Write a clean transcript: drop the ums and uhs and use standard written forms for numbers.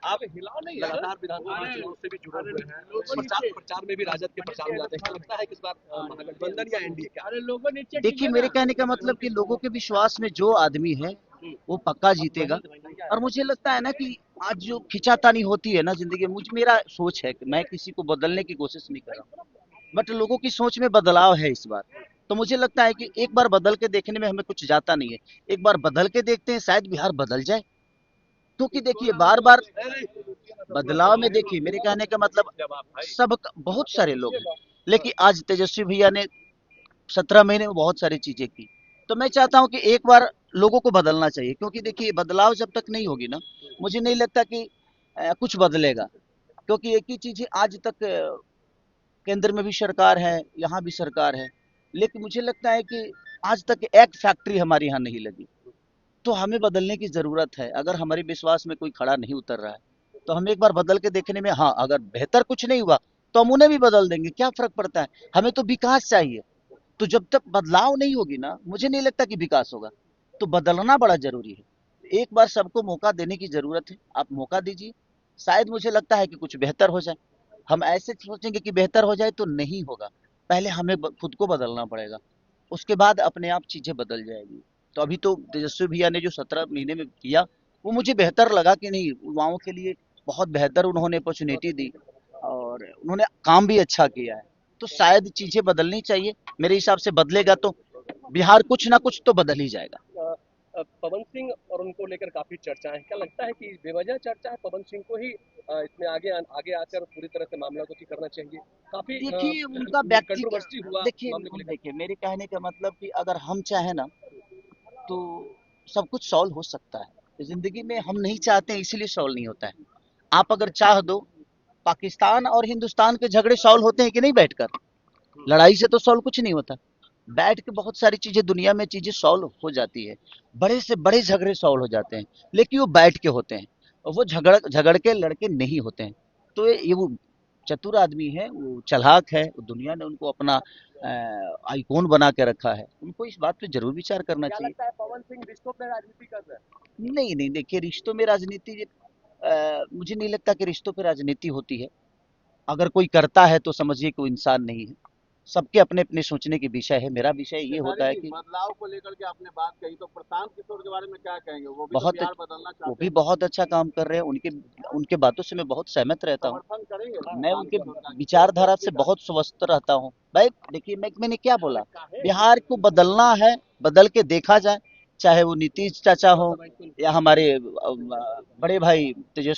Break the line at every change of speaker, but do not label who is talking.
आप लगातार विधानसभा चुनाव से भी जुड़े हुए हैं, प्रचार में भी राजद के प्रचार में जाते हैं, क्या लगता है कि इस बार महागठबंधन या एनडीए क्या?
देखिए, मेरे कहने का मतलब कि लोगों के विश्वास में जो आदमी है वो पक्का जीतेगा। और मुझे लगता है ना कि आज जो खिंचातानी होती है ना जिंदगी में, मुझे मेरा सोच है कि मैं किसी को बदलने की कोशिश नहीं कर रहा हूँ, बट लोगों की सोच में बदलाव है इस बार। तो मुझे लगता है कि एक बार बदल के देखने में हमें कुछ जाता नहीं है। एक बार बदल के देखते हैं, शायद बिहार बदल जाए। क्योंकि देखिए, बार बार बदलाव में, देखिए मेरे कहने का मतलब, सब बहुत सारे लोग हैं, लेकिन आज तेजस्वी भैया ने 17 महीने में बहुत सारी चीजें की। तो मैं चाहता हूं कि एक बार लोगों को बदलना चाहिए, क्योंकि देखिए बदलाव जब तक नहीं होगी ना, मुझे नहीं लगता कि कुछ बदलेगा। क्योंकि एक ही चीज है, आज तक केंद्र में भी सरकार है, यहाँ भी सरकार है, लेकिन मुझे लगता है कि आज तक एक फैक्ट्री हमारे यहाँ नहीं लगी। तो हमें बदलने की जरूरत है। अगर हमारे विश्वास में कोई खड़ा नहीं उतर रहा है तो हम एक बार बदल के देखने में, हाँ अगर बेहतर कुछ नहीं हुआ तो हम उन्हें भी बदल देंगे, क्या फर्क पड़ता है। हमें तो विकास चाहिए। तो जब तक बदलाव नहीं होगी ना, मुझे नहीं लगता कि विकास होगा। तो बदलना बड़ा जरूरी है। एक बार सबको मौका देने की जरूरत है, आप मौका दीजिए। शायद मुझे लगता है कि कुछ बेहतर हो जाए। हम ऐसे सोचेंगे कि बेहतर हो जाए तो नहीं होगा। पहले हमें खुद को बदलना पड़ेगा, उसके बाद अपने आप चीजें बदल जाएगी। तो अभी तो तेजस्वी भैया ने जो 17 महीने में किया, वो मुझे बेहतर लगा कि नहीं, युवाओं के लिए बहुत बेहतर उन्होंने अपॉर्चुनिटी दी और उन्होंने काम भी अच्छा किया है। तो शायद चीजें बदलनी चाहिए। मेरे हिसाब से बदलेगा तो बिहार कुछ ना कुछ तो बदल ही जाएगा।
पवन सिंह और उनको लेकर काफी चर्चा है, क्या लगता है कि बेवजह चर्चा है, पवन सिंह को ही इसमें आगे आकर पूरी तरह से मामला को ठीक करना चाहिए? काफी
देखिए उनका
कंट्रोवर्सी
व्यक्तिगत,
हुआ
देखिए
मामले को लेकर।
देखिए मेरे कहने का मतलब कि अगर हम चाहें ना तो सब कुछ सॉल्व हो सकता है। जिंदगी में हम नहीं चाहते हैं इसीलिए सॉल्व नहीं होता है। आप अगर चाह दो, पाकिस्तान और हिंदुस्तान के झगड़े सॉल्व होते हैं कि नहीं बैठकर? लड़ाई से तो सॉल्व कुछ नहीं होता। बैठ के बहुत सारी चीजें, दुनिया में चीजें सॉल्व हो जाती है। बड़े से बड़े झगड़े सॉल्व हो जाते हैं, लेकिन वो बैठ के होते हैं और वो झगड़ झगड़ के लड़के नहीं होते हैं। तो ये वो चतुर आदमी है, वो चालाक है, वो दुनिया ने उनको अपना आइकॉन बना के रखा है। उनको इस बात पे जरूर विचार करना
क्या
चाहिए।
लगता है पवन सिंह रिश्तों में राजनीति कर रहे हैं?
नहीं नहीं, देखिए रिश्तों में राजनीति, मुझे नहीं लगता कि रिश्तों पे राजनीति होती है। अगर कोई करता है तो समझिए कि वो इंसान नहीं है। सबके अपने अपने सोचने के विषय है। मेरा विषय ये होता है कि
बदलाव को लेकर के आपने बात कही, तो प्रशांत किशोर के बारे में क्या कहेंगे? वो भी तो
बहुत
बिहार बदलना
वो
चाहते
भी
हैं।
बहुत अच्छा काम कर रहे हैं। उनके उनके बातों से मैं बहुत सहमत रहता हूँ।
समर्थन करेंगे
मैं
प्रशांत
उनके
किशोर का?
विचारधारा से बहुत स्वस्थ रहता हूँ भाई। देखिए मैंने क्या बोला, बिहार को बदलना है, बदल के देखा जाए। चाहे वो नीतीश चाचा हो या हमारे बड़े भाई तेजस्वी